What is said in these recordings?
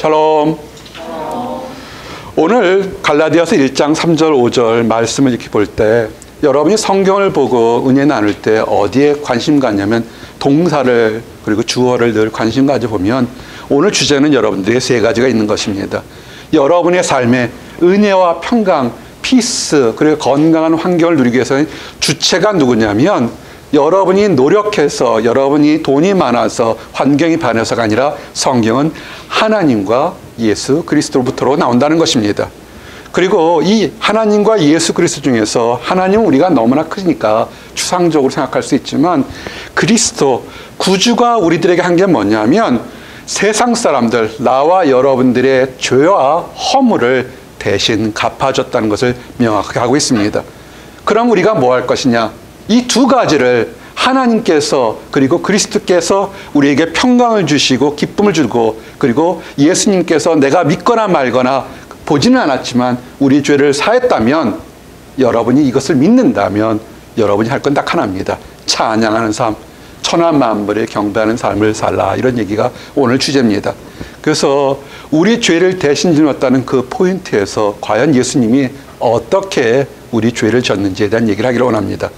샬롬. 오늘 갈라디아서 1장 3절 5절 말씀을 이렇게 볼 때 여러분이 성경을 보고 은혜 나눌 때 어디에 관심 갖냐면 동사를 그리고 주어를 늘 관심 가져보면 오늘 주제는 여러분들의 세 가지가 있는 것입니다. 여러분의 삶에 은혜와 평강, 피스 그리고 건강한 환경을 누리기 위해서는 주체가 누구냐면 여러분이 노력해서 여러분이 돈이 많아서 환경이 변해서가 아니라 성경은 하나님과 예수 그리스도로부터로 나온다는 것입니다. 그리고 이 하나님과 예수 그리스도 중에서 하나님은 우리가 너무나 크니까 추상적으로 생각할 수 있지만 그리스도 구주가 우리들에게 한 게 뭐냐면 세상 사람들 나와 여러분들의 죄와 허물을 대신 갚아줬다는 것을 명확하게 하고 있습니다. 그럼 우리가 뭐 할 것이냐? 이 두 가지를 하나님께서 그리고 그리스도께서 우리에게 평강을 주시고 기쁨을 주고 그리고 예수님께서 내가 믿거나 말거나 보지는 않았지만 우리 죄를 사했다면 여러분이 이것을 믿는다면 여러분이 할 건 딱 하나입니다. 찬양하는 삶, 천하 만물에 경배하는 삶을 살라, 이런 얘기가 오늘 주제입니다. 그래서 우리 죄를 대신 짊었다는 그 포인트에서 과연 예수님이 어떻게 우리 죄를 졌는지에 대한 얘기를 하기를 원합니다.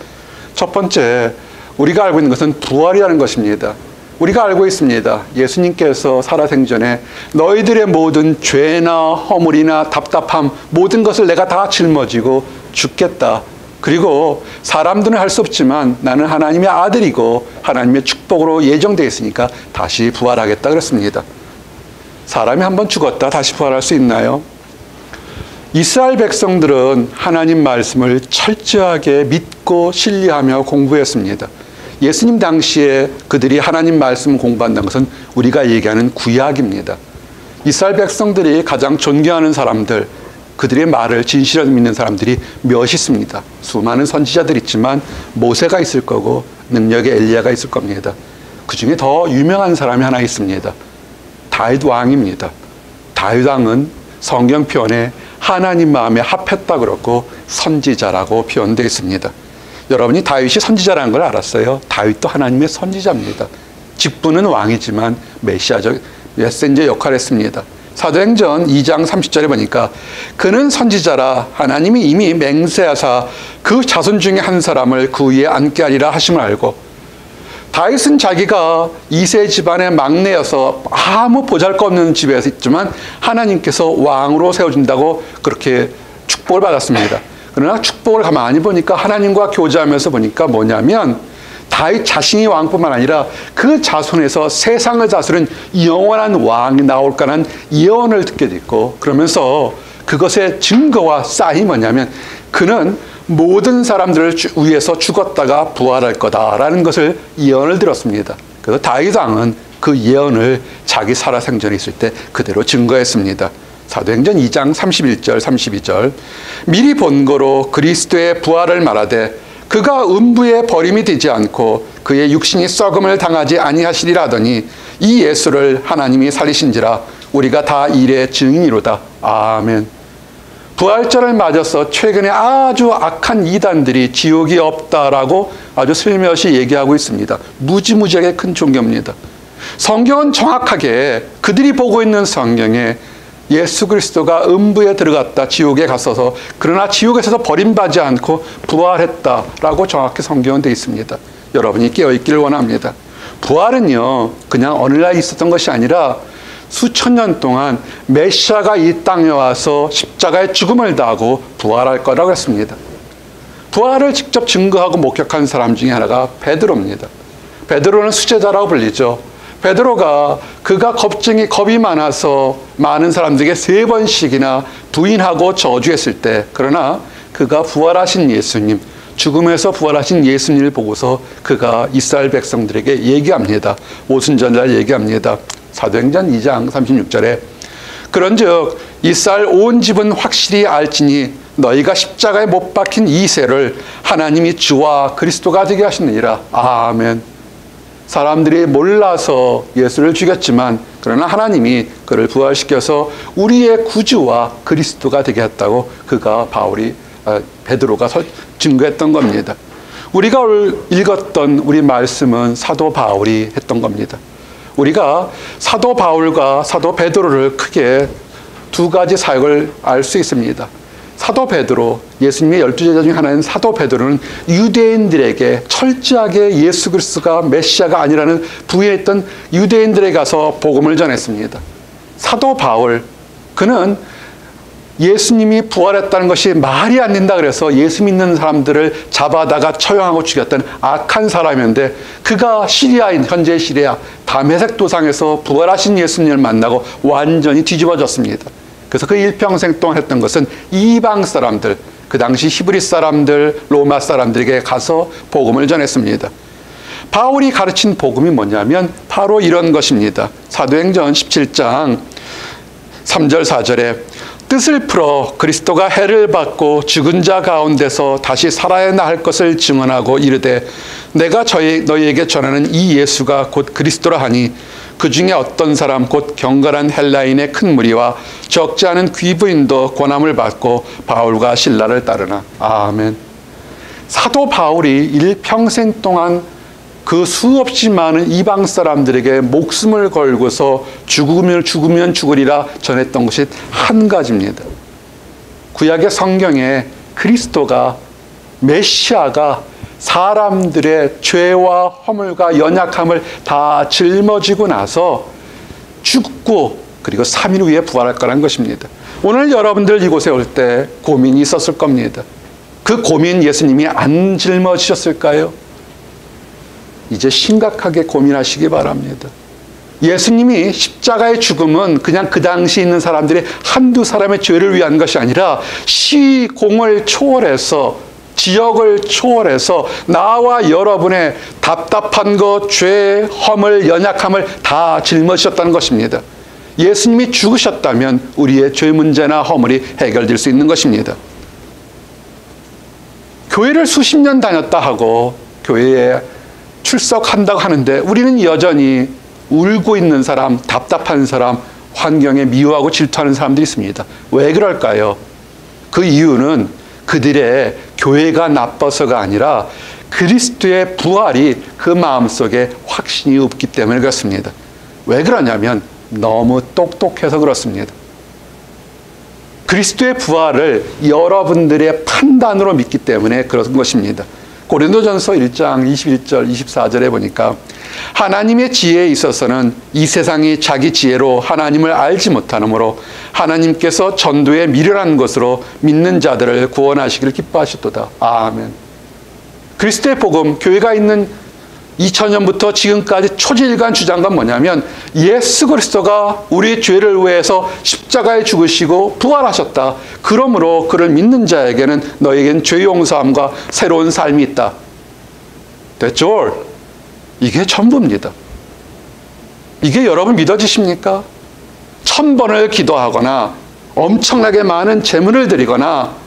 첫 번째, 우리가 알고 있는 것은 부활이라는 것입니다. 우리가 알고 있습니다. 예수님께서 살아생전에 너희들의 모든 죄나 허물이나 답답함 모든 것을 내가 다 짊어지고 죽겠다. 그리고 사람들은 할 수 없지만 나는 하나님의 아들이고 하나님의 축복으로 예정되어 있으니까 다시 부활하겠다 그랬습니다. 사람이 한번 죽었다 다시 부활할 수 있나요? 이스라엘 백성들은 하나님 말씀을 철저하게 믿고 신뢰하며 공부했습니다. 예수님 당시에 그들이 하나님 말씀 공부한다는 것은 우리가 얘기하는 구약입니다. 이스라엘 백성들이 가장 존경하는 사람들, 그들의 말을 진실하게 믿는 사람들이 몇 있습니다. 수많은 선지자들 있지만 모세가 있을 거고 능력의 엘리야가 있을 겁니다. 그 중에 더 유명한 사람이 하나 있습니다. 다윗 왕입니다. 다윗 왕은 성경 표현에 하나님 마음에 합했다 그렇고 선지자라고 표현되어 있습니다. 여러분이 다윗이 선지자라는 걸 알았어요? 다윗도 하나님의 선지자입니다. 직분은 왕이지만 메시아적 메신저 역할을 했습니다. 사도행전 2장 30절에 보니까 그는 선지자라 하나님이 이미 맹세하사 그 자손 중에 한 사람을 그 위에 앉게 하리라 하심을 알고, 다윗은 자기가 2세 집안의 막내여서 아무 보잘것없는 집에서 있지만 하나님께서 왕으로 세워준다고 그렇게 축복을 받았습니다. 그러나 축복을 가만히 보니까 하나님과 교제하면서 보니까 뭐냐면 다윗 자신이 왕뿐만 아니라 그 자손에서 세상을 다스리는 영원한 왕이 나올 거라는 예언을 듣게 됐고, 그러면서 그것의 증거와 사인이 뭐냐면 그는 모든 사람들을 위해서 죽었다가 부활할 거다라는 것을 예언을 들었습니다. 그래서 다윗 왕은 그 예언을 자기 살아생전에 있을 때 그대로 증거했습니다. 사도행전 2장 31절 32절 미리 본거로 그리스도의 부활을 말하되 그가 음부에 버림이 되지 않고 그의 육신이 썩음을 당하지 아니하시리라 하더니 이 예수를 하나님이 살리신지라 우리가 다 이의 증인이로다. 아멘. 부활절을 맞아서 최근에 아주 악한 이단들이 지옥이 없다라고 아주 슬며시 얘기하고 있습니다. 무지무지하게 큰 종교입니다. 성경은 정확하게 그들이 보고 있는 성경에 예수 그리스도가 음부에 들어갔다, 지옥에 갔어서 그러나 지옥에서 버림받지 않고 부활했다라고 정확히 성경은 되어 있습니다. 여러분이 깨어있기를 원합니다. 부활은요 그냥 어느 날 있었던 것이 아니라 수천 년 동안 메시아가 이 땅에 와서 십자가의 죽음을 다하고 부활할 거라고 했습니다. 부활을 직접 증거하고 목격한 사람 중에 하나가 베드로입니다. 베드로는 수제자라고 불리죠. 베드로가 그가 겁이 많아서 많은 사람들에게 3번씩이나 부인하고 저주했을 때, 그러나 그가 부활하신 예수님, 죽음에서 부활하신 예수님을 보고서 그가 이스라엘 백성들에게 얘기합니다. 오순절날 얘기합니다. 사도행전 2장 36절에 그런즉 이스라엘 온 집은 확실히 알지니 너희가 십자가에 못 박힌 이 세를 하나님이 주와 그리스도가 되게 하시느니라. 아멘. 사람들이 몰라서 예수를 죽였지만 그러나 하나님이 그를 부활시켜서 우리의 구주와 그리스도가 되게 했다고 베드로가 증거했던 겁니다. 우리가 읽었던 우리 말씀은 사도 바울이 했던 겁니다. 우리가 사도 바울과 사도 베드로를 크게 두 가지 사역을 알 수 있습니다. 사도 베드로, 예수님의 12제자 중 하나인 사도 베드로는 유대인들에게 철저하게 예수 그리스도가 메시아가 아니라는 부인했던 유대인들에게 가서 복음을 전했습니다. 사도 바울, 그는 예수님이 부활했다는 것이 말이 안 된다 그래서 예수 믿는 사람들을 잡아다가 처형하고 죽였던 악한 사람이었는데, 그가 시리아인, 현재 시리아 다메섹 도상에서 부활하신 예수님을 만나고 완전히 뒤집어졌습니다. 그래서 그 일평생 동안 했던 것은 이방 사람들, 그 당시 히브리 사람들, 로마 사람들에게 가서 복음을 전했습니다. 바울이 가르친 복음이 뭐냐면 바로 이런 것입니다. 사도행전 17장 3절 4절에 뜻을 풀어 그리스도가 해를 받고 죽은 자 가운데서 다시 살아야 할 것을 증언하고 이르되 내가 너희에게 전하는 이 예수가 곧 그리스도라 하니 그 중에 어떤 사람 곧 경건한 헬라인의 큰 무리와 적지 않은 귀부인도 권함을 받고 바울과 실라를 따르나. 아멘. 사도 바울이 일평생 동안 그 수없이 많은 이방 사람들에게 목숨을 걸고서 죽으면 죽으리라 전했던 것이 한 가지입니다. 구약의 성경에 그리스도가, 메시아가 사람들의 죄와 허물과 연약함을 다 짊어지고 나서 죽고 그리고 3일 후에 부활할 거라는 것입니다. 오늘 여러분들 이곳에 올 때 고민이 있었을 겁니다. 그 고민 예수님이 안 짊어지셨을까요? 이제 심각하게 고민하시기 바랍니다. 예수님이 십자가의 죽음은 그냥 그 당시 있는 사람들이 한두 사람의 죄를 위한 것이 아니라 시공을 초월해서, 지역을 초월해서 나와 여러분의 답답한 것, 죄, 허물, 연약함을 다 짊어지셨다는 것입니다. 예수님이 죽으셨다면 우리의 죄 문제나 허물이 해결될 수 있는 것입니다. 교회를 수십 년 다녔다 하고 교회에 출석한다고 하는데 우리는 여전히 울고 있는 사람, 답답한 사람, 환경에 미워하고 질투하는 사람들이 있습니다. 왜 그럴까요? 그 이유는 그들의 교회가 나빠서가 아니라 그리스도의 부활이 그 마음속에 확신이 없기 때문에 그렇습니다. 왜 그러냐면 너무 똑똑해서 그렇습니다. 그리스도의 부활을 여러분들의 판단으로 믿기 때문에 그런 것입니다. 고린도전서 1장 21절 24절에 보니까 하나님의 지혜에 있어서는 이 세상이 자기 지혜로 하나님을 알지 못하므로 하나님께서 전도에 미련한 것으로 믿는 자들을 구원하시기를 기뻐하셨도다. 아멘. 그리스도의 복음, 교회가 있는 2000년부터 지금까지 초지일관 주장은 뭐냐면 예수 그리스도가 우리의 죄를 위해서 십자가에 죽으시고 부활하셨다. 그러므로 그를 믿는 자에게는 너에겐 죄 용서함과 새로운 삶이 있다. That's all. 이게 전부입니다. 이게 여러분 믿어지십니까? 1000번을 기도하거나 엄청나게 많은 제물을 드리거나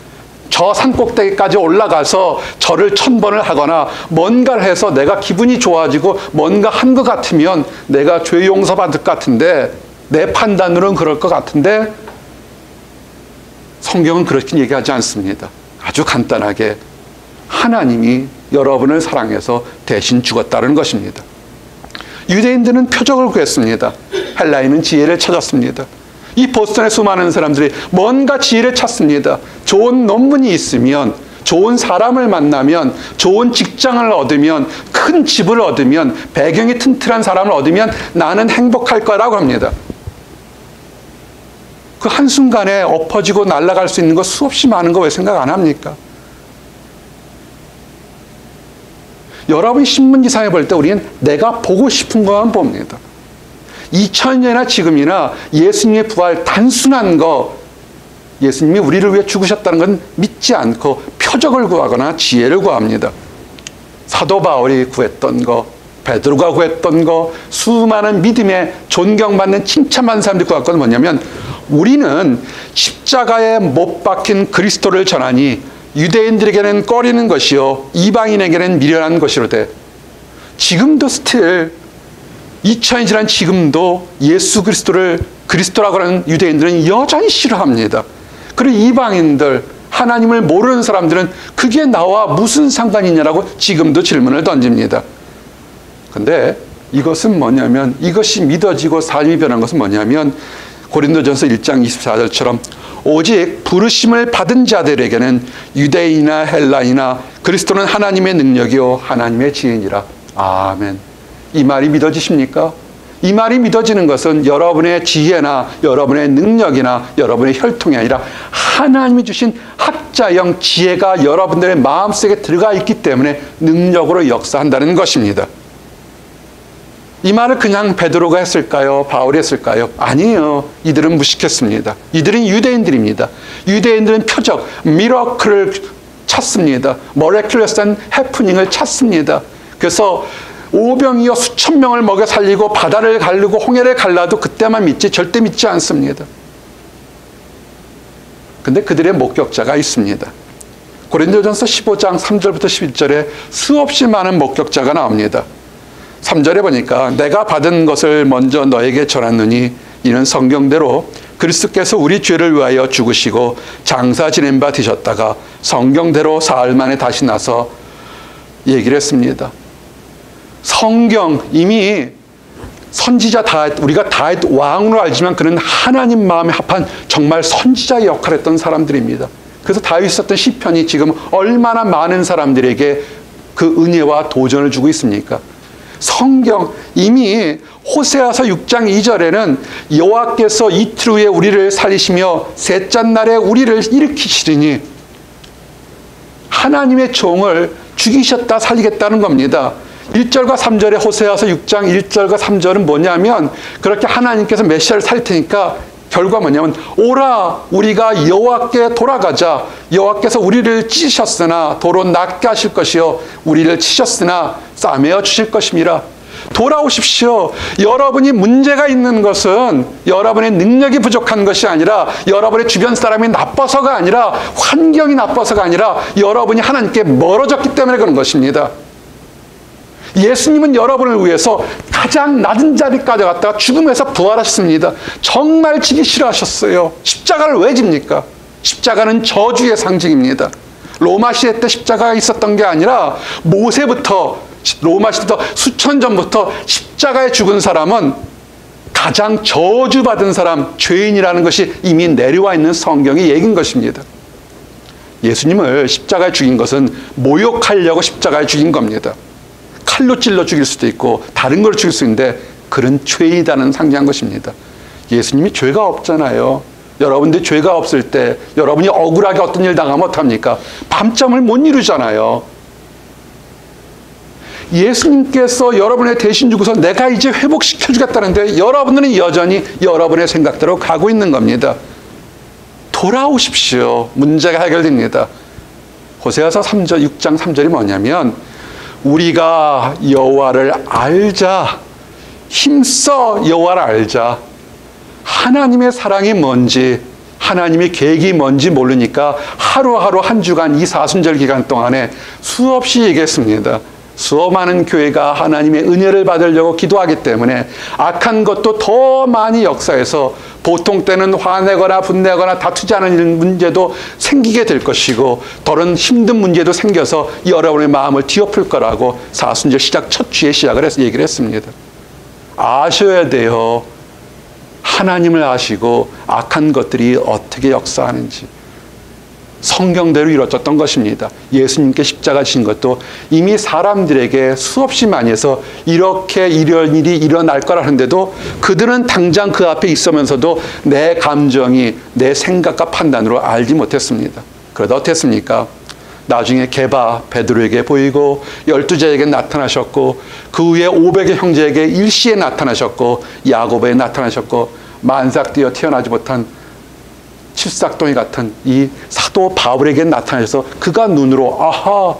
저 산꼭대기까지 올라가서 절을 1000번을 하거나 뭔가를 해서 내가 기분이 좋아지고 뭔가 한 것 같으면 내가 죄 용서받을 것 같은데, 내 판단으로는 그럴 것 같은데 성경은 그렇게 얘기하지 않습니다. 아주 간단하게 하나님이 여러분을 사랑해서 대신 죽었다는 것입니다. 유대인들은 표적을 구했습니다. 헬라인은 지혜를 찾았습니다. 이 보스턴의 수많은 사람들이 뭔가 지혜를 찾습니다. 좋은 논문이 있으면, 좋은 사람을 만나면, 좋은 직장을 얻으면, 큰 집을 얻으면, 배경이 튼튼한 사람을 얻으면 나는 행복할 거라고 합니다. 그 한순간에 엎어지고 날아갈 수 있는 거 수없이 많은 거 왜 생각 안 합니까? 여러분이 신문기사에 볼 때 우리는 내가 보고 싶은 것만 봅니다. 2000년이나 지금이나 예수님의 부활 단순한 거, 예수님이 우리를 위해 죽으셨다는 건 믿지 않고 표적을 구하거나 지혜를 구합니다. 사도 바울이 구했던 거, 베드로가 구했던 거, 수많은 믿음에 존경받는 칭찬받는 사람들이 구할 건 뭐냐면 우리는 십자가에 못 박힌 그리스도를 전하니 유대인들에게는 꺼리는 것이요 이방인에게는 미련한 것이로되. 지금도 스틸 2000이 지난 지금도 예수 그리스도를 그리스도라고 하는 유대인들은 여전히 싫어합니다. 그리고 이방인들, 하나님을 모르는 사람들은 그게 나와 무슨 상관이냐라고 지금도 질문을 던집니다. 근데 이것은 뭐냐면, 이것이 믿어지고 삶이 변한 것은 뭐냐면 고린도전서 1장 24절처럼 오직 부르심을 받은 자들에게는 유대인이나 헬라이나 그리스도는 하나님의 능력이요 하나님의 지혜니라. 아멘. 이 말이 믿어지십니까? 이 말이 믿어지는 것은 여러분의 지혜나 여러분의 능력이나 여러분의 혈통이 아니라 하나님이 주신 학자형 지혜가 여러분들의 마음속에 들어가 있기 때문에 능력으로 역사한다는 것입니다. 이 말을 그냥 베드로가 했을까요? 바울이 했을까요? 아니에요. 이들은 무식했습니다. 이들은 유대인들입니다. 유대인들은 표적, 미러클을 찾습니다. 머레큘러스한 해프닝을 찾습니다. 그래서 오병이어 수천 명을 먹여 살리고 바다를 가르고 홍해를 갈라도 그때만 믿지 절대 믿지 않습니다. 근데 그들의 목격자가 있습니다. 고린도전서 15장 3절부터 11절에 수없이 많은 목격자가 나옵니다. 3절에 보니까 내가 받은 것을 먼저 너에게 전하느니 이는 성경대로 그리스도께서 우리 죄를 위하여 죽으시고 장사 지낸 바 되셨다가 성경대로 사흘 만에 다시 나서 얘기를 했습니다. 성경 이미 선지자 다윗, 우리가 다윗 왕으로 알지만 그는 하나님 마음에 합한 정말 선지자의 역할을 했던 사람들입니다. 그래서 다윗이 썼던 시편이 지금 얼마나 많은 사람들에게 그 은혜와 도전을 주고 있습니까? 성경 이미 호세아서 6장 2절에는 여호와께서 이틀 후에 우리를 살리시며 셋째 날에 우리를 일으키시리니 하나님의 종을 죽이셨다 살리겠다는 겁니다. 1절과 3절의 호세아서 6장 1절과 3절은 뭐냐면 그렇게 하나님께서 메시아를 살릴 테니까 결과 뭐냐면 오라 우리가 여호와께 돌아가자. 여호와께서 우리를 찢으셨으나 도로 낫게 하실 것이요 우리를 치셨으나 싸매어 주실 것임이라. 돌아오십시오. 여러분이 문제가 있는 것은 여러분의 능력이 부족한 것이 아니라 여러분의 주변 사람이 나빠서가 아니라 환경이 나빠서가 아니라 여러분이 하나님께 멀어졌기 때문에 그런 것입니다. 예수님은 여러분을 위해서 가장 낮은 자리까지 갔다가 죽음에서 부활하셨습니다. 정말 지기 싫어하셨어요. 십자가를 왜 집니까? 십자가는 저주의 상징입니다. 로마 시대 때 십자가가 있었던 게 아니라 모세부터 로마 시대부터 수천 전부터 십자가에 죽은 사람은 가장 저주받은 사람, 죄인이라는 것이 이미 내려와 있는 성경의 얘기인 것입니다. 예수님을 십자가에 죽인 것은 모욕하려고 십자가에 죽인 겁니다. 칼로 찔러 죽일 수도 있고 다른 걸 죽일 수 있는데 그런 죄이다는 상징한 것입니다. 예수님이 죄가 없잖아요. 여러분들이 죄가 없을 때 여러분이 억울하게 어떤 일 당하면 어떡합니까? 밤잠을 못 이루잖아요. 예수님께서 여러분의 대신 주고서 내가 이제 회복시켜주겠다는데 여러분들은 여전히 여러분의 생각대로 가고 있는 겁니다. 돌아오십시오. 문제가 해결됩니다. 호세아서 6장 3절이 뭐냐면 우리가 여호와를 알자. 힘써 여호와를 알자. 하나님의 사랑이 뭔지 하나님의 계획이 뭔지 모르니까 하루하루 한 주간 이 사순절 기간 동안에 수없이 얘기했습니다. 수많은 교회가 하나님의 은혜를 받으려고 기도하기 때문에 악한 것도 더 많이 역사해서 보통 때는 화내거나 분내거나 다투지 않은 문제도 생기게 될 것이고 다른 힘든 문제도 생겨서 여러분의 마음을 뒤엎을 거라고 사순절 시작 첫 주에 시작을 해서 얘기를 했습니다. 아셔야 돼요. 하나님을 아시고 악한 것들이 어떻게 역사하는지. 성경대로 이루어졌던 것입니다. 예수님께 십자가 지신 것도 이미 사람들에게 수없이 많이 해서 이렇게 이런 일이 일어날 거라는데도 그들은 당장 그 앞에 있으면서도 내 감정이 내 생각과 판단으로 알지 못했습니다. 그러다 어땠습니까? 나중에 게바 베드로에게 보이고 12제에게 나타나셨고 그 후에 500의 형제에게 일시에 나타나셨고 야곱에게 나타나셨고 만삭되어 태어나지 못한 칠삭동이 같은 이 사도 바울에게 나타나셔서 그가 눈으로 아하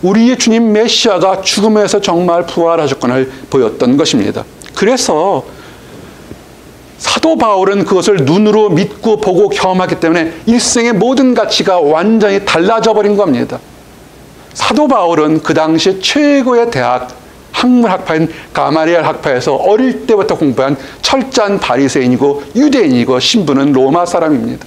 우리의 주님 메시아가 죽음에서 정말 부활하셨구나를 보였던 것입니다. 그래서 사도 바울은 그것을 눈으로 믿고 보고 경험하기 때문에 일생의 모든 가치가 완전히 달라져 버린 겁니다. 사도 바울은 그 당시 최고의 대학 학문학파인 가마리엘 학파에서 어릴 때부터 공부한 철저한 바리새인이고 유대인이고 신분은 로마 사람입니다.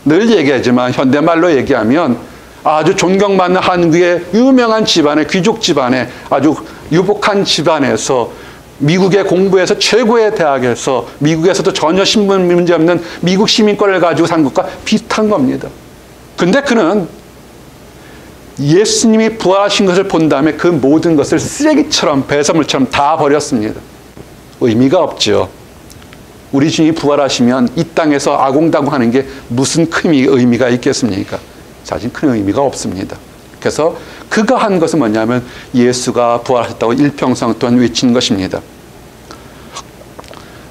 늘 얘기하지만 현대말로 얘기하면 아주 존경받는 한국의 유명한 집안의 귀족 집안의 아주 유복한 집안에서 미국에 공부해서 최고의 대학에서 미국에서도 전혀 신분 문제 없는 미국 시민권을 가지고 산 것과 비슷한 겁니다. 근데 그는 예수님이 부활하신 것을 본 다음에 그 모든 것을 쓰레기처럼 배설물처럼 다 버렸습니다. 의미가 없죠. 우리 주님이 부활하시면 이 땅에서 아공다공하는 게 무슨 큰 의미가 있겠습니까? 사실 큰 의미가 없습니다. 그래서 그가 한 것은 뭐냐면 예수가 부활하셨다고 일평생 동안 외친 것입니다.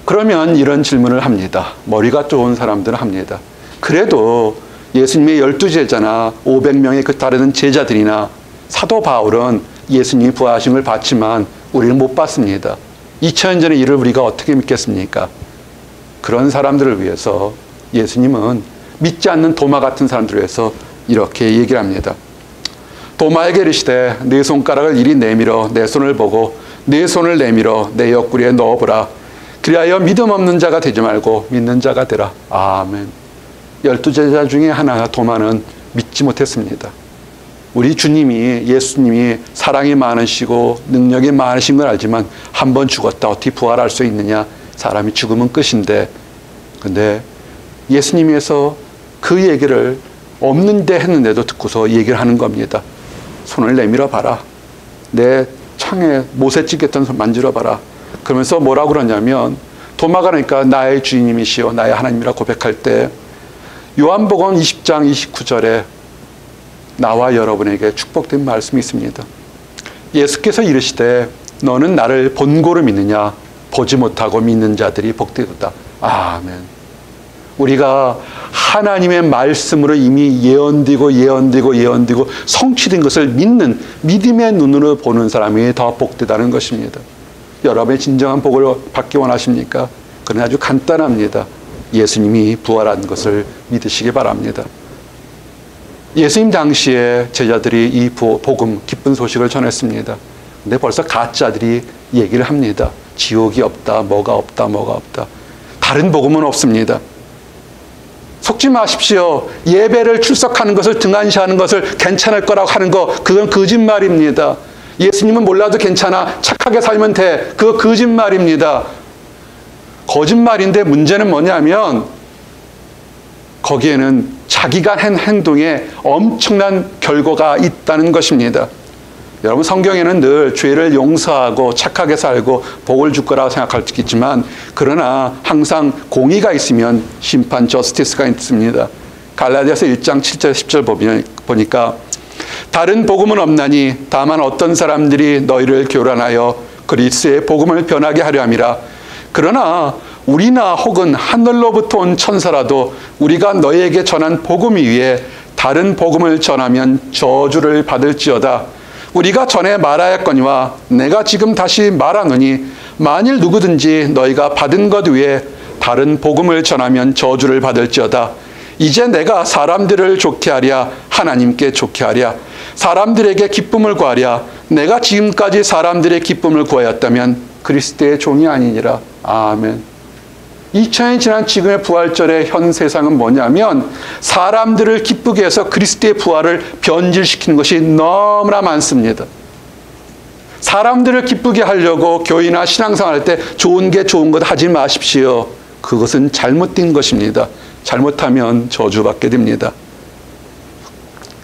그러면 이런 질문을 합니다. 머리가 좋은 사람들은 합니다. 그래도 예수님의 12제자나 500명의 그 다른 제자들이나 사도 바울은 예수님이 부활하신 걸 봤지만 우리는 못 봤습니다. 2000년 전의 일을 우리가 어떻게 믿겠습니까? 그런 사람들을 위해서 예수님은 믿지 않는 도마 같은 사람들을 위해서 이렇게 얘기를 합니다. 도마에게 이르시되 네 손가락을 이리 내밀어 내 손을 보고 네 손을 내밀어 내 옆구리에 넣어보라. 그리하여 믿음 없는 자가 되지 말고 믿는 자가 되라. 아멘. 12제자 중에 하나 도마는 믿지 못했습니다. 우리 주님이 예수님이 사랑이 많으시고 능력이 많으신 걸 알지만 한 번 죽었다 어떻게 부활할 수 있느냐. 사람이 죽으면 끝인데 근데 예수님께서 그 얘기를 없는데 했는데도 듣고서 얘기를 하는 겁니다. 손을 내밀어 봐라. 내 창에 못에 찍혔던 손 만지러 봐라. 그러면서 뭐라고 그러냐면 도마가 그러니까 나의 주님이시여 나의 하나님이라 고백할 때 요한복음 20장 29절에 나와 여러분에게 축복된 말씀이 있습니다. 예수께서 이르시되 너는 나를 본고로 믿느냐 보지 못하고 믿는 자들이 복되도다. 아멘. 우리가 하나님의 말씀으로 이미 예언되고 성취된 것을 믿는 믿음의 눈으로 보는 사람이 더 복되다는 것입니다. 여러분의 진정한 복을 받기 원하십니까? 그건 아주 간단합니다. 예수님이 부활한 것을 믿으시기 바랍니다. 예수님 당시에 제자들이 이 복음, 기쁜 소식을 전했습니다. 근데 벌써 가짜들이 얘기를 합니다. 지옥이 없다, 뭐가 없다. 다른 복음은 없습니다. 속지 마십시오. 예배를 출석하는 것을 등한시하는 것을 괜찮을 거라고 하는 거, 그건 거짓말입니다. 예수님은 몰라도 괜찮아. 착하게 살면 돼. 그거 거짓말입니다. 거짓말인데 문제는 뭐냐면 거기에는 자기가 한 행동에 엄청난 결과가 있다는 것입니다. 여러분 성경에는 늘 죄를 용서하고 착하게 살고 복을 줄 거라고 생각할 수 있지만 그러나 항상 공의가 있으면 심판 저스티스가 있습니다. 갈라디아서 1장 7절 10절 보니까 다른 복음은 없나니 다만 어떤 사람들이 너희를 교란하여 그리스도의 복음을 변하게 하려 함이라. 그러나 우리나 혹은 하늘로부터 온 천사라도 우리가 너희에게 전한 복음 위에 다른 복음을 전하면 저주를 받을지어다. 우리가 전에 말하였거니와 내가 지금 다시 말하노니 만일 누구든지 너희가 받은 것 위에 다른 복음을 전하면 저주를 받을지어다. 이제 내가 사람들을 좋게 하랴 하나님께 좋게 하랴 사람들에게 기쁨을 구하랴 내가 지금까지 사람들의 기쁨을 구하였다면 그리스도의 종이 아니니라. 아멘. 2000년이 지난 지금의 부활절의 현 세상은 뭐냐면 사람들을 기쁘게 해서 그리스도의 부활을 변질시키는 것이 너무나 많습니다. 사람들을 기쁘게 하려고 교회나 신앙생활 할 때 좋은 게 좋은 것 하지 마십시오. 그것은 잘못된 것입니다. 잘못하면 저주받게 됩니다.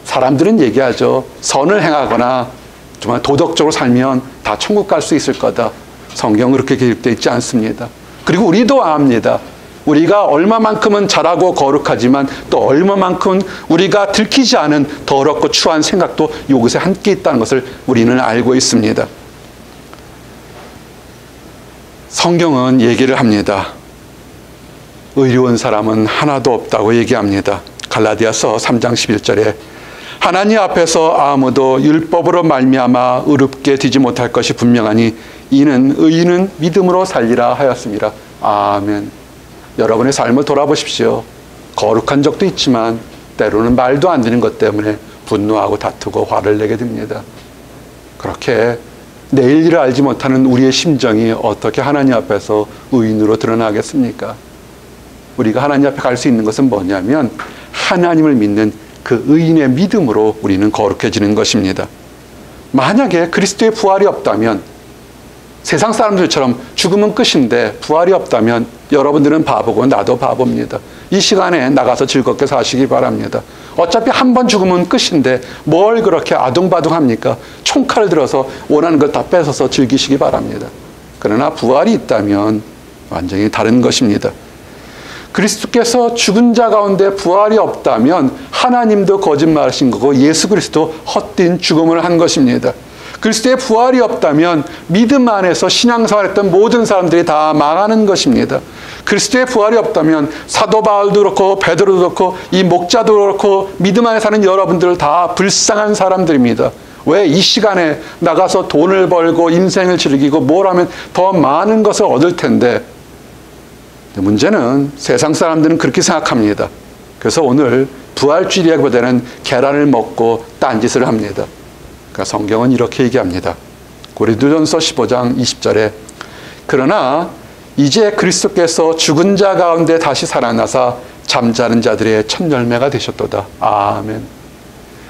사람들은 얘기하죠. 선을 행하거나 정말 도덕적으로 살면 다 천국 갈 수 있을 거다. 성경은 그렇게 기록되어 있지 않습니다. 그리고 우리도 압니다. 우리가 얼마만큼은 잘하고 거룩하지만 또 얼마만큼 우리가 들키지 않은 더럽고 추한 생각도 이곳에 함께 있다는 것을 우리는 알고 있습니다. 성경은 얘기를 합니다. 의로운 사람은 하나도 없다고 얘기합니다. 갈라디아서 3장 11절에 하나님 앞에서 아무도 율법으로 말미암아 의롭게 되지 못할 것이 분명하니 이는 의인은 믿음으로 살리라 하였습니다. 아멘. 여러분의 삶을 돌아보십시오. 거룩한 적도 있지만 때로는 말도 안 되는 것 때문에 분노하고 다투고 화를 내게 됩니다. 그렇게 내일 일을 알지 못하는 우리의 심정이 어떻게 하나님 앞에서 의인으로 드러나겠습니까? 우리가 하나님 앞에 갈 수 있는 것은 뭐냐면 하나님을 믿는 그 의인의 믿음으로 우리는 거룩해지는 것입니다. 만약에 그리스도의 부활이 없다면, 세상 사람들처럼 죽으면 끝인데 부활이 없다면 여러분들은 바보고 나도 바보입니다. 이 시간에 나가서 즐겁게 사시기 바랍니다. 어차피 한 번 죽으면 끝인데 뭘 그렇게 아둥바둥합니까? 총칼을 들어서 원하는 걸 다 뺏어서 즐기시기 바랍니다. 그러나 부활이 있다면 완전히 다른 것입니다. 그리스도께서 죽은 자 가운데 부활이 없다면 하나님도 거짓말하신 거고 예수 그리스도 헛된 죽음을 한 것입니다. 그리스도의 부활이 없다면 믿음 안에서 신앙생활했던 모든 사람들이 다 망하는 것입니다. 그리스도의 부활이 없다면 사도 바울도 그렇고 베드로도 그렇고 이 목자도 그렇고 믿음 안에 사는 여러분들 다 불쌍한 사람들입니다. 왜 이 시간에 나가서 돈을 벌고 인생을 즐기고 뭘 하면 더 많은 것을 얻을 텐데, 문제는 세상 사람들은 그렇게 생각합니다. 그래서 오늘 부활주일이라기보다는 계란을 먹고 딴짓을 합니다. 그러니까 성경은 이렇게 얘기합니다. 고린도전서 15장 20절에 그러나 이제 그리스도께서 죽은 자 가운데 다시 살아나사 잠자는 자들의 첫 열매가 되셨도다. 아멘.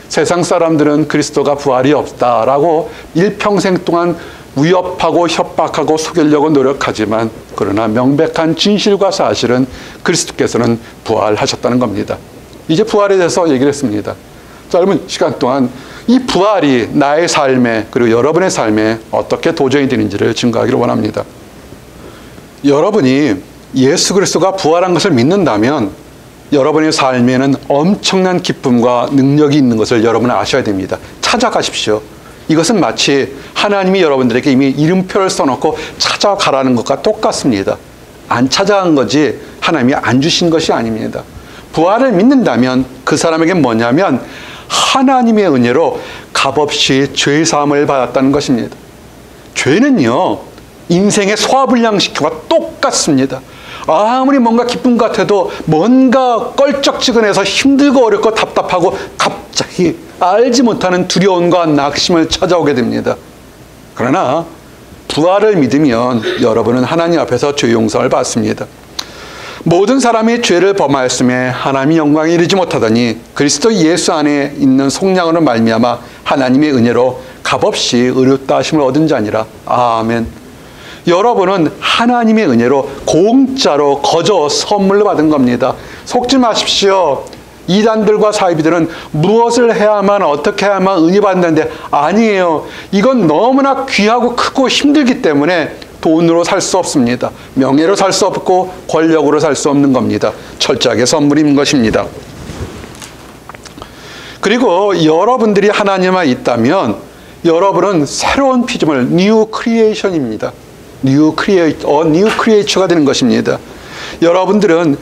세상 사람들은 그리스도가 부활이 없다라고 일평생 동안 위협하고 협박하고 속이려고 노력하지만, 그러나 명백한 진실과 사실은 그리스도께서는 부활하셨다는 겁니다. 이제 부활에 대해서 얘기를 했습니다. 짧은 시간 동안 이 부활이 나의 삶에 그리고 여러분의 삶에 어떻게 도전이 되는지를 증거하기를 원합니다. 여러분이 예수 그리스도가 부활한 것을 믿는다면 여러분의 삶에는 엄청난 기쁨과 능력이 있는 것을 여러분은 아셔야 됩니다. 찾아가십시오. 이것은 마치 하나님이 여러분들에게 이미 이름표를 써놓고 찾아가라는 것과 똑같습니다. 안 찾아간 거지 하나님이 안 주신 것이 아닙니다. 부활을 믿는다면 그 사람에게 뭐냐면 하나님의 은혜로 값없이 죄사함을 받았다는 것입니다. 죄는요, 인생의 소화불량식과 똑같습니다. 아무리 뭔가 기쁨 같아도 뭔가 껄쩍지근해서 힘들고 어렵고 답답하고 갑자기 알지 못하는 두려움과 낙심을 찾아오게 됩니다. 그러나 부활을 믿으면 여러분은 하나님 앞에서 죄 용서를 받습니다. 모든 사람이 죄를 범하였음에 하나님이 영광에 이르지 못하더니 그리스도 예수 안에 있는 속량으로 말미암아 하나님의 은혜로 값없이 의롭다 하심을 얻은 자니라. 아멘. 여러분은 하나님의 은혜로 공짜로 거저 선물로 받은 겁니다. 속지 마십시오. 이단들과 사이비들은 무엇을 해야만 어떻게 해야만 은혜 받는데, 아니에요. 이건 너무나 귀하고 크고 힘들기 때문에 돈으로 살 수 없습니다. 명예로 살 수 없고 권력으로 살 수 없는 겁니다. 철저하게 선물인 것입니다. 그리고 여러분들이 하나님만 있다면 여러분은 새로운 피조물, 뉴 크리에이션입니다. 뉴 크리에이처가 되는 것입니다. 여러분들은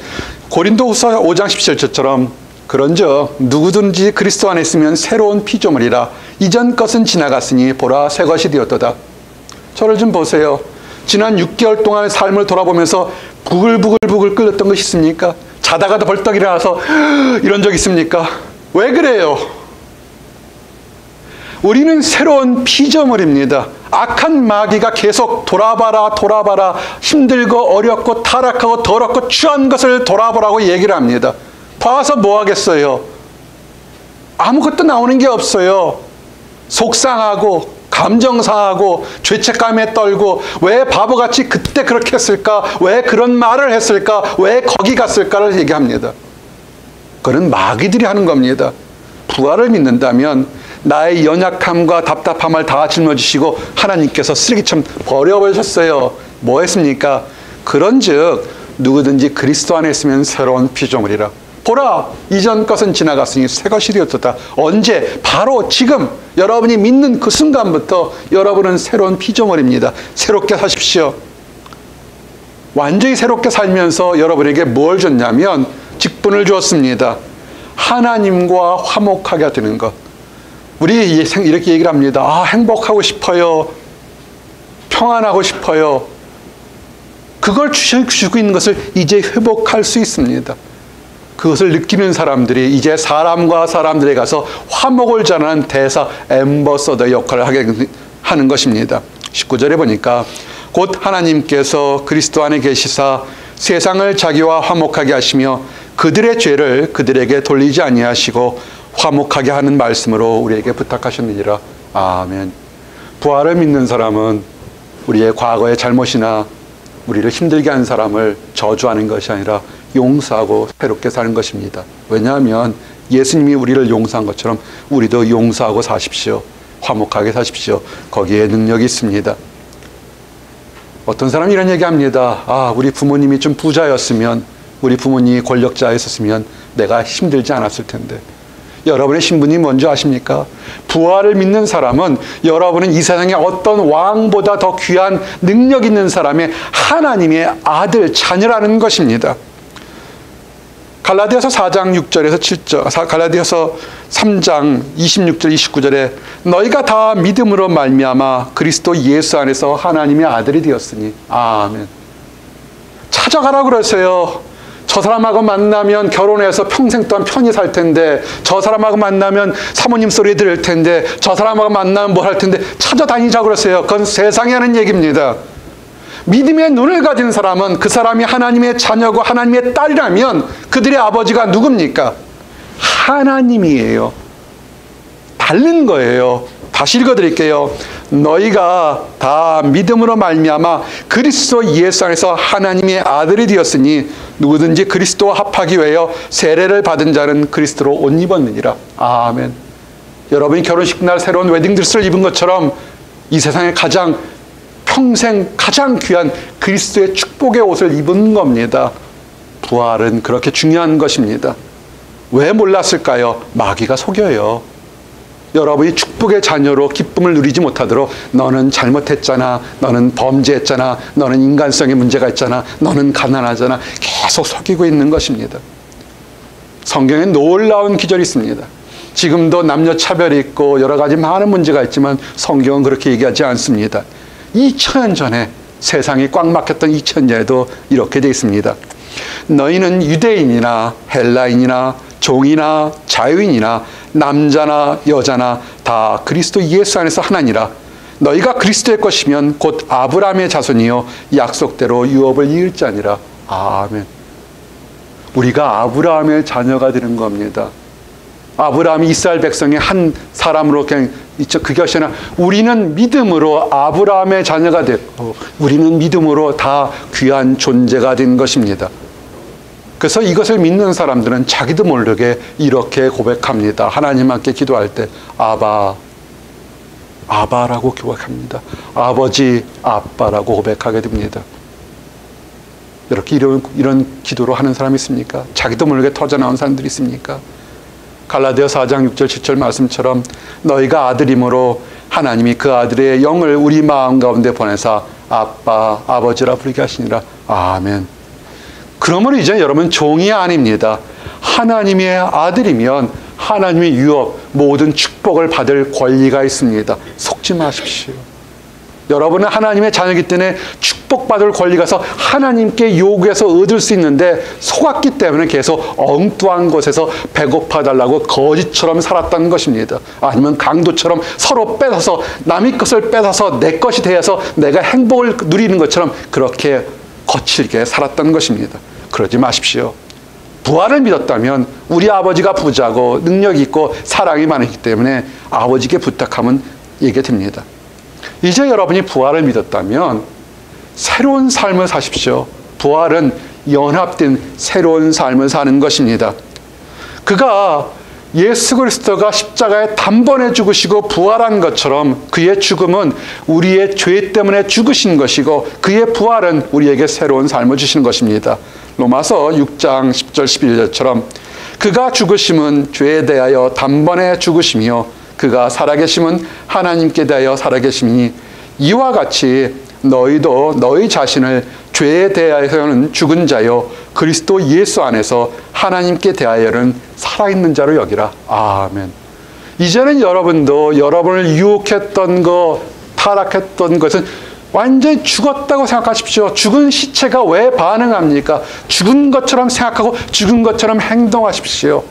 고린도후서 5장 17절처럼 그런즉 누구든지 그리스도 안에 있으면 새로운 피조물이라 이전 것은 지나갔으니 보라 새 것이 되었도다. 저를 좀 보세요. 지난 6개월 동안의 삶을 돌아보면서 부글부글 끓였던 것이 있습니까? 자다가도 벌떡 일어나서 이런 적 있습니까? 왜 그래요? 우리는 새로운 피조물입니다. 악한 마귀가 계속 돌아봐라, 힘들고 어렵고 타락하고 더럽고 추한 것을 돌아보라고 얘기를 합니다. 봐서 뭐 하겠어요? 아무것도 나오는 게 없어요. 속상하고 감정 상하고 죄책감에 떨고 왜 바보같이 그때 그렇게 했을까? 왜 그런 말을 했을까? 왜 거기 갔을까를 얘기합니다. 그건 마귀들이 하는 겁니다. 부활을 믿는다면 나의 연약함과 답답함을 다 짊어지시고 하나님께서 쓰레기처럼 버려버리셨어요. 뭐 했습니까? 그런즉 누구든지 그리스도 안에 있으면 새로운 피조물이라. 보라, 이전 것은 지나갔으니 새 것이 되었도다. 언제? 바로 지금 여러분이 믿는 그 순간부터 여러분은 새로운 피조물입니다. 새롭게 사십시오. 완전히 새롭게 살면서 여러분에게 뭘 줬냐면 직분을 주었습니다. 하나님과 화목하게 되는 것. 우리 이렇게 얘기를 합니다. 아, 행복하고 싶어요. 평안하고 싶어요. 그걸 주고 있는 것을 이제 회복할 수 있습니다. 그것을 느끼는 사람들이 이제 사람과 사람들에 가서 화목을 전하는 대사, 앰버서더 역할을 하게 하는 것입니다. 19절에 보니까 곧 하나님께서 그리스도 안에 계시사 세상을 자기와 화목하게 하시며 그들의 죄를 그들에게 돌리지 아니하시고 화목하게 하는 말씀으로 우리에게 부탁하셨느니라. 아멘. 부활을 믿는 사람은 우리의 과거의 잘못이나 우리를 힘들게 한 사람을 저주하는 것이 아니라 용서하고 새롭게 사는 것입니다. 왜냐하면 예수님이 우리를 용서한 것처럼 우리도 용서하고 사십시오. 화목하게 사십시오. 거기에 능력이 있습니다. 어떤 사람이 이런 얘기합니다. 우리 부모님이 좀 부자였으면, 우리 부모님이 권력자였었으면 내가 힘들지 않았을 텐데. 여러분의 신분이 뭔지 아십니까? 부활을 믿는 사람은 여러분은 이 세상에 어떤 왕보다 더 귀한 능력 있는 사람의 하나님의 아들, 자녀라는 것입니다. 갈라디아서 4장 6절에서 7절, 갈라디아서 3장 26절 29절에 너희가 다 믿음으로 말미암아 그리스도 예수 안에서 하나님의 아들이 되었으니. 아멘. 찾아가라 그러세요. 저 사람하고 만나면 결혼해서 평생 동안 편히 살 텐데, 저 사람하고 만나면 사모님 소리 들을 텐데, 저 사람하고 만나면 뭘 할 텐데 찾아다니자 그러세요. 그건 세상이 하는 얘기입니다. 믿음의 눈을 가진 사람은 그 사람이 하나님의 자녀고 하나님의 딸이라면 그들의 아버지가 누굽니까? 하나님이에요. 다른 거예요. 다시 읽어드릴게요. 너희가 다 믿음으로 말미암아 그리스도 예수 안에서 하나님의 아들이 되었으니 누구든지 그리스도와 합하기 위하여 세례를 받은 자는 그리스도로 옷 입었느니라. 아멘. 여러분이 결혼식 날 새로운 웨딩드레스를 입은 것처럼 이 세상에 평생 가장 귀한 그리스도의 축복의 옷을 입은 겁니다. 부활은 그렇게 중요한 것입니다. 왜 몰랐을까요? 마귀가 속여요. 여러분이 축복의 자녀로 기쁨을 누리지 못하도록 너는 잘못했잖아, 너는 범죄했잖아, 너는 인간성에 문제가 있잖아, 너는 가난하잖아, 계속 속이고 있는 것입니다. 성경에 놀라운 기절이 있습니다. 지금도 남녀 차별이 있고 여러 가지 많은 문제가 있지만 성경은 그렇게 얘기하지 않습니다. 2000년 전에 세상이 꽉 막혔던 2000년 전에도 이렇게 되어 있습니다. 너희는 유대인이나 헬라인이나 종이나 자유인이나 남자나 여자나 다 그리스도 예수 안에서 하나니라. 너희가 그리스도의 것이면 곧 아브라함의 자손이요 약속대로 유업을 이을 자니라. 아멘. 우리가 아브라함의 자녀가 되는 겁니다. 아브라함이 이스라엘 백성의 한 사람으로 그냥 그것이 아니라 우리는 믿음으로 아브라함의 자녀가 됐고 우리는 믿음으로 다 귀한 존재가 된 것입니다. 그래서 이것을 믿는 사람들은 자기도 모르게 이렇게 고백합니다. 하나님께 기도할 때 아바라고 고백합니다. 아버지, 아빠라고 고백하게 됩니다. 이렇게 이런 기도로 하는 사람이 있습니까? 자기도 모르게 터져나온 사람들이 있습니까? 갈라디아 4장 6절 7절 말씀처럼 너희가 아들이므로 하나님이 그 아들의 영을 우리 마음 가운데 보내사 아빠, 아버지라 부르게 하시니라. 아멘. 그러므로 이제 여러분 종이 아닙니다. 하나님의 아들이면 하나님의 유업, 모든 축복을 받을 권리가 있습니다. 속지 마십시오. 여러분은 하나님의 자녀이기 때문에 축복받을 권리가 있어 하나님께 요구해서 얻을 수 있는데 속았기 때문에 계속 엉뚱한 곳에서 배고파달라고 거짓처럼 살았다는 것입니다. 아니면 강도처럼 서로 뺏어서 남의 것을 뺏어서 내 것이 되어서 내가 행복을 누리는 것처럼 그렇게 거칠게 살았다는 것입니다. 그러지 마십시오. 부활을 믿었다면 우리 아버지가 부자고 능력이 있고 사랑이 많기 때문에 아버지께 부탁하면 이게 됩니다. 이제 여러분이 부활을 믿었다면 새로운 삶을 사십시오. 부활은 연합된 새로운 삶을 사는 것입니다. 그가 예수 그리스도가 십자가에 단번에 죽으시고 부활한 것처럼 그의 죽음은 우리의 죄 때문에 죽으신 것이고 그의 부활은 우리에게 새로운 삶을 주시는 것입니다. 로마서 6장 10절 11절처럼 그가 죽으심은 죄에 대하여 단번에 죽으시며 그가 살아계심은 하나님께 대하여 살아계심이니 이와 같이 너희도 너희 자신을 죄에 대하여는 죽은 자요 그리스도 예수 안에서 하나님께 대하여는 살아있는 자로 여기라. 아멘. 이제는 여러분도 여러분을 유혹했던 것, 타락했던 것은 완전히 죽었다고 생각하십시오. 죽은 시체가 왜 반응합니까? 죽은 것처럼 생각하고 죽은 것처럼 행동하십시오.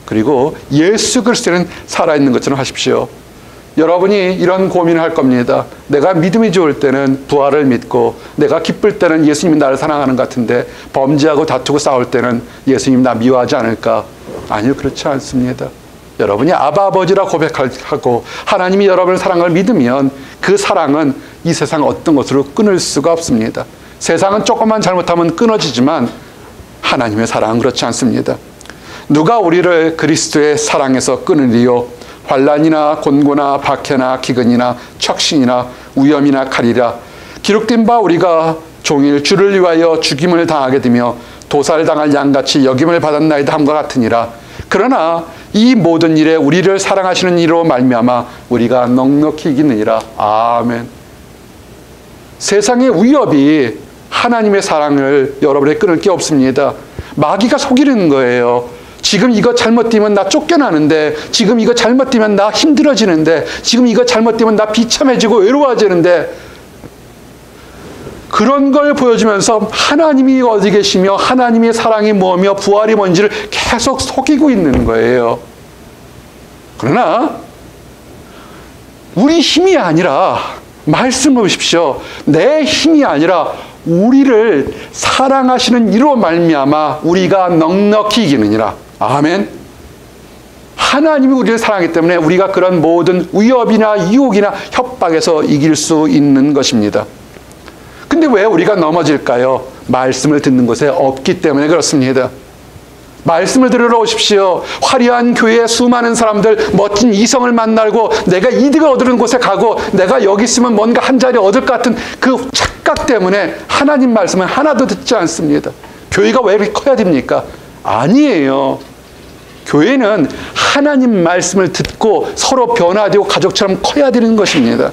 그리고 예수 그리스도는 살아있는 것처럼 하십시오. 여러분이 이런 고민을 할 겁니다. 내가 믿음이 좋을 때는 부활을 믿고 내가 기쁠 때는 예수님이 나를 사랑하는 것 같은데 범죄하고 다투고 싸울 때는 예수님이 나 미워하지 않을까? 아니요, 그렇지 않습니다. 여러분이 아바 아버지라 고백하고 하나님이 여러분의 사랑을 믿으면 그 사랑은 이 세상 어떤 것으로 끊을 수가 없습니다. 세상은 조금만 잘못하면 끊어지지만 하나님의 사랑은 그렇지 않습니다. 누가 우리를 그리스도의 사랑에서 끊으리요? 환난이나 곤고나 박해나 기근이나 척신이나 위험이나 칼이라. 기록된 바 우리가 종일 주를 위하여 죽임을 당하게 되며 도살당할 양같이 여김을 받았나이다 함과 같으니라. 그러나 이 모든 일에 우리를 사랑하시는 이로 말미암아 우리가 넉넉히 이기느니라. 아멘. 세상의 위협이 하나님의 사랑을 여러분에게 끊을 게 없습니다. 마귀가 속이는 거예요. 지금 이거 잘못되면 나 쫓겨나는데, 지금 이거 잘못되면 나 힘들어지는데, 지금 이거 잘못되면 나 비참해지고 외로워지는데, 그런 걸 보여주면서 하나님이 어디 계시며 하나님의 사랑이 뭐며 부활이 뭔지를 계속 속이고 있는 거예요. 그러나 우리 힘이 아니라, 말씀을 보십시오. 내 힘이 아니라 우리를 사랑하시는 이로 말미암아 우리가 넉넉히 이기느니라. 아멘. 하나님이 우리를 사랑하기 때문에 우리가 그런 모든 위협이나 유혹이나 협박에서 이길 수 있는 것입니다. 근데 왜 우리가 넘어질까요? 말씀을 듣는 곳에 없기 때문에 그렇습니다. 말씀을 들으러 오십시오. 화려한 교회에 수많은 사람들, 멋진 이성을 만나고 내가 이득을 얻는 곳에 가고 내가 여기 있으면 뭔가 한 자리 얻을 것 같은 그 착각 때문에 하나님 말씀은 하나도 듣지 않습니다. 교회가 왜 이렇게 커야 됩니까? 아니에요. 교회는 하나님 말씀을 듣고 서로 변화되고 가족처럼 커야 되는 것입니다.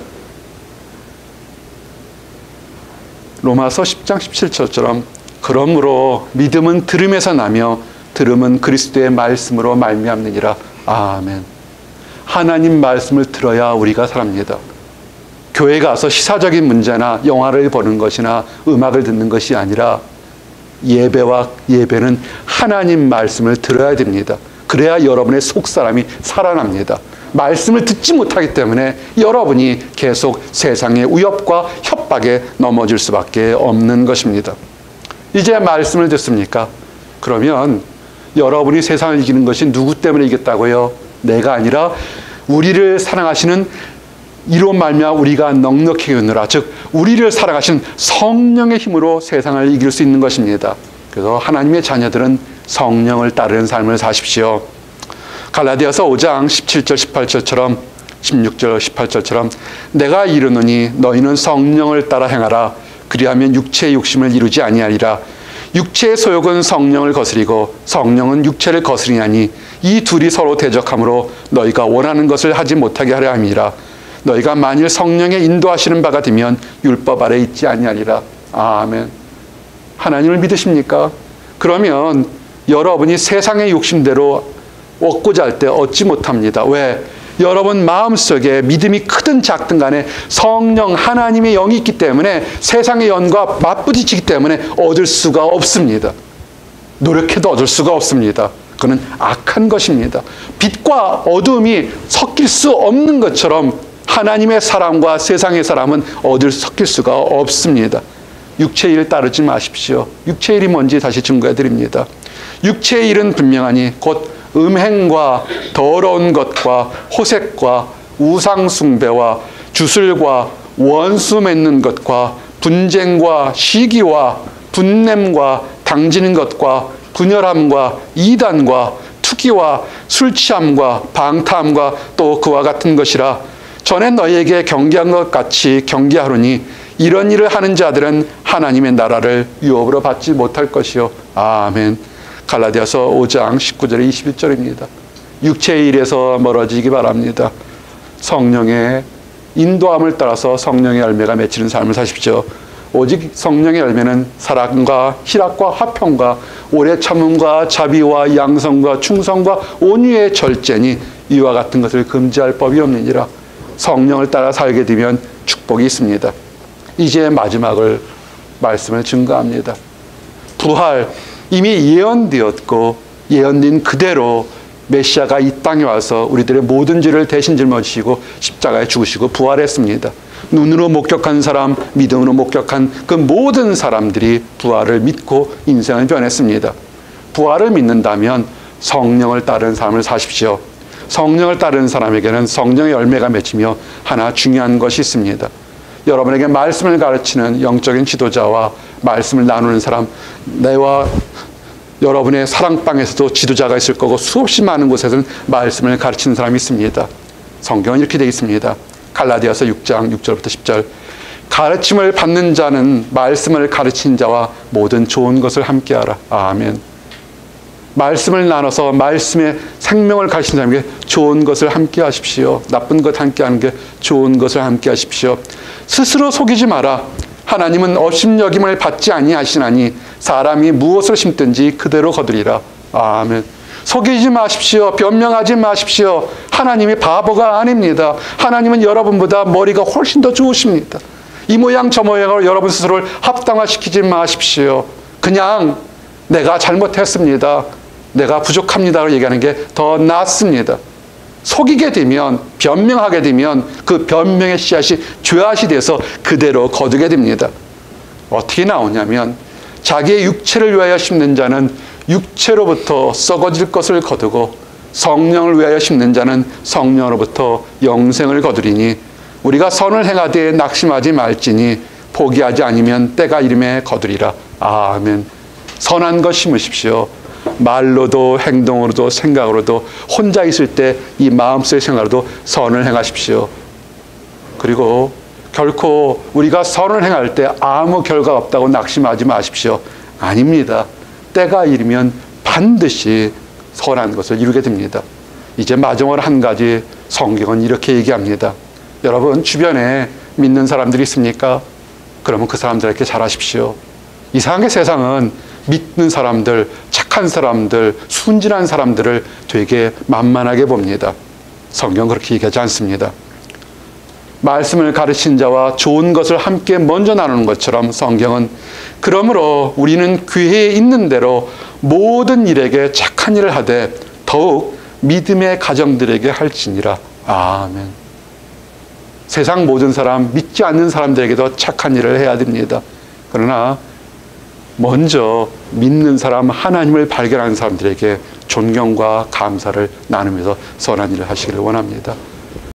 로마서 10장 17절처럼 그러므로 믿음은 들음에서 나며 들음은 그리스도의 말씀으로 말미암느니라. 아멘. 하나님 말씀을 들어야 우리가 삽니다. 교회 가서 시사적인 문제나 영화를 보는 것이나 음악을 듣는 것이 아니라 예배는 하나님 말씀을 들어야 됩니다. 그래야 여러분의 속사람이 살아납니다. 말씀을 듣지 못하기 때문에 여러분이 계속 세상의 위협과 협박에 넘어질 수밖에 없는 것입니다. 이제 말씀을 듣습니까? 그러면 여러분이 세상을 이기는 것이 누구 때문에 이겼다고요? 내가 아니라 우리를 사랑하시는 이로 말미암아 우리가 넉넉히 이기느라, 즉 우리를 사랑하시는 성령의 힘으로 세상을 이길 수 있는 것입니다. 그래서 하나님의 자녀들은 성령을 따르는 삶을 사십시오. 갈라디아서 5장 17절 18절처럼 16절 18절처럼 내가 이르노니 너희는 성령을 따라 행하라. 그리하면 육체의 욕심을 이루지 아니하리라. 육체의 소욕은 성령을 거스리고 성령은 육체를 거스리냐니 이 둘이 서로 대적하므로 너희가 원하는 것을 하지 못하게 하려 함이라. 너희가 만일 성령의 인도하시는 바가 되면 율법 아래 있지 아니하리라. 아멘. 하나님을 믿으십니까? 그러면 여러분이 세상의 욕심대로 얻고자 할 때 얻지 못합니다. 왜? 여러분 마음속에 믿음이 크든 작든 간에 성령 하나님의 영이 있기 때문에 세상의 영과 맞부딪히기 때문에 얻을 수가 없습니다. 노력해도 얻을 수가 없습니다. 그건 악한 것입니다. 빛과 어둠이 섞일 수 없는 것처럼 하나님의 사람과 세상의 사람은 섞일 수가 없습니다. 육체의 일 따르지 마십시오. 육체의 일이 뭔지 다시 증거해 드립니다. 육체의 일은 분명하니 곧 음행과 더러운 것과 호색과 우상숭배와 주술과 원수 맺는 것과 분쟁과 시기와 분냄과 당지는 것과 분열함과 이단과 투기와 술취함과 방탕함과 또 그와 같은 것이라. 전에 너희에게 경계한 것 같이 경계하노니 이런 일을 하는 자들은 하나님의 나라를 유업으로 받지 못할 것이요. 아멘. 갈라디아서 5장 19절에 21절입니다. 육체의 일에서 멀어지기 바랍니다. 성령의 인도함을 따라서 성령의 열매가 맺히는 삶을 사십시오. 오직 성령의 열매는 사랑과 희락과 화평과 오래 참음과 자비와 양성과 충성과 온유의 절제니 이와 같은 것을 금지할 법이 없느니라. 성령을 따라 살게 되면 축복이 있습니다. 이제 마지막을 말씀을 증거합니다. 부활, 이미 예언되었고 예언된 그대로 메시아가 이 땅에 와서 우리들의 모든 죄를 대신 짊어지시고 십자가에 죽으시고 부활했습니다. 눈으로 목격한 사람, 믿음으로 목격한 그 모든 사람들이 부활을 믿고 인생을 변했습니다. 부활을 믿는다면 성령을 따르는 삶을 사십시오. 성령을 따르는 사람에게는 성령의 열매가 맺히며 하나 중요한 것이 있습니다. 여러분에게 말씀을 가르치는 영적인 지도자와 말씀을 나누는 사람, 내와 여러분의 사랑방에서도 지도자가 있을 거고 수없이 많은 곳에서는 말씀을 가르치는 사람이 있습니다. 성경은 이렇게 되어 있습니다. 갈라디아서 6장 6절부터 10절. 가르침을 받는 자는 말씀을 가르친 자와 모든 좋은 것을 함께하라. 아멘. 말씀을 나눠서 말씀의 생명을 가르치는 사람에게 좋은 것을 함께 하십시오. 나쁜 것 함께 하는 게 좋은 것을 함께 하십시오. 스스로 속이지 마라. 하나님은 업신여김을 받지 아니하시나니 사람이 무엇을 심든지 그대로 거두리라. 아멘. 속이지 마십시오. 변명하지 마십시오. 하나님이 바보가 아닙니다. 하나님은 여러분보다 머리가 훨씬 더 좋으십니다. 이 모양 저 모양으로 여러분 스스로를 합당화시키지 마십시오. 그냥 내가 잘못했습니다. 내가 부족합니다라고 얘기하는 게 더 낫습니다. 속이게 되면, 변명하게 되면 그 변명의 씨앗이 죄앗이 돼서 그대로 거두게 됩니다. 어떻게 나오냐면 자기의 육체를 위하여 심는 자는 육체로부터 썩어질 것을 거두고 성령을 위하여 심는 자는 성령으로부터 영생을 거두리니 우리가 선을 행하되 낙심하지 말지니 포기하지 않으면 때가 이름에 거두리라. 아멘. 선한 것 심으십시오. 말로도 행동으로도 생각으로도 혼자 있을 때 이 마음속의 생각으로도 선을 행하십시오. 그리고 결코 우리가 선을 행할 때 아무 결과가 없다고 낙심하지 마십시오. 아닙니다. 때가 이르면 반드시 선한 것을 이루게 됩니다. 이제 마지막으로 한 가지 성경은 이렇게 얘기합니다. 여러분 주변에 믿는 사람들이 있습니까? 그러면 그 사람들에게 잘하십시오. 이상하게 세상은 믿는 사람들, 착한 사람들, 순진한 사람들을 되게 만만하게 봅니다. 성경은 그렇게 얘기하지 않습니다. 말씀을 가르친 자와 좋은 것을 함께 먼저 나누는 것처럼 성경은 그러므로 우리는 교회에 있는 대로 모든 일에게 착한 일을 하되 더욱 믿음의 가정들에게 할지니라. 아멘. 세상 모든 사람, 믿지 않는 사람들에게도 착한 일을 해야 됩니다. 그러나 먼저 믿는 사람, 하나님을 발견하는 사람들에게 존경과 감사를 나누면서 선한 일을 하시기를 원합니다.